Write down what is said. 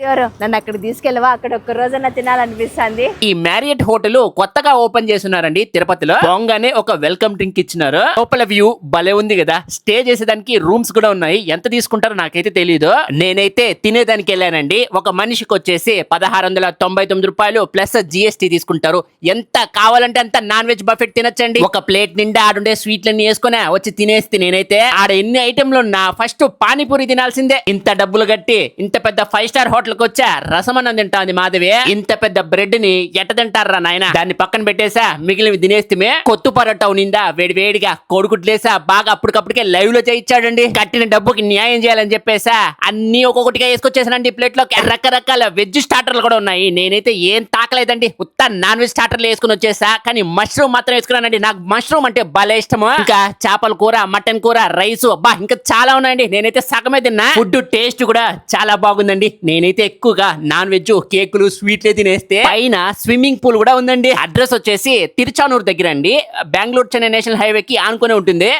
ఎవరు నన్ను అక్కడ తీసుకెళ్ళవా? అక్కడ ఒక్క రోజన్నా తినాలనిపిస్తుంది. ఈ మ్యారియట్ హోటల్ కొత్తగా ఓపెన్ చేస్తున్నారండి తిరుపతిలో. పోంగానే ఒక వెల్కమ్ డ్రింక్ ఇచ్చినారు. లోపల వ్యూ భలే ఉంది కదా. స్టే చేసేదానికి రూమ్స్ కూడా ఉన్నాయి. ఎంత తీసుకుంటారో నాకైతే తెలియదు. నేనైతే తినేదానికి వెళ్ళానండి. ఒక మనిషికి వచ్చేసి 1699 రూపాయలు ప్లస్ జిఎస్టీ తీసుకుంటారు. ఎంత కావాలంటే అంత నాన్ వెజ్ బఫెట్ తినొచ్చండి. ఒక ప్లేట్ నిండా ఆడుండే స్వీట్లన్నీ వేసుకుని వచ్చి తినేస్తే నేనైతే ఆడ ఎన్ని ఐటెంలు ఉన్నా ఫస్ట్ పానీపూరి తినాల్సిందే. ఇంత డబ్బులు కట్టి ఇంత పెద్ద 5 స్టార్ హోటల్ కి వచ్చా రసమన్నం తింటాంది మాధవి. ఇంత పెద్ద బ్రెడ్ ని ఎట్ట తింటారా నాయన? దాన్ని పక్కన పెట్టేసా మిగిలినవి తినేస్తే కొత్తు పరోటా నిందా వేడి వేడిగా కోడిగుడ్లేసా బాగా అప్పటికప్పటికే లైవ్ లో చేయించాడండి. కట్టిన డబ్బుకి న్యాయం చేయాలని చెప్పేసా అన్ని ఒక్కొక్కటిగా వేసుకొచ్చేసానండి ప్లేట్ లో. రకరకాల వెజ్ స్టార్టర్లు కూడా ఉన్నాయి. నేనైతే ఏం తాకలేదండి. ఉత్త నాన్ వెజ్ స్టార్టర్లు వేసుకుని వచ్చేసా. కానీ మష్రూమ్ మాత్రం వేసుకున్నానండి. నాకు మష్రూమ్ అంటే భలే ఇష్టము. ఇంకా చేపల కూర, మటన్ కూర, రైస్ అబ్బా ఇంకా చాలా ఉన్నాయండి. నేనైతే సగమే తిన్నా. ఫుడ్ టేస్ట్ కూడా చాలా బాగుందండి. నేనైతే ఎక్కువగా నాన్ వెజ్ కేకులు స్వీట్లే తినేస్తే పైన స్విమ్మింగ్ పూల్ కూడా ఉందండి. అడ్రస్ వచ్చేసి తిరుచానూరు దగ్గర అండి. బెంగళూరు చెన్నై నేషనల్ హైవే కి ఆనుకునే ఉంటుంది.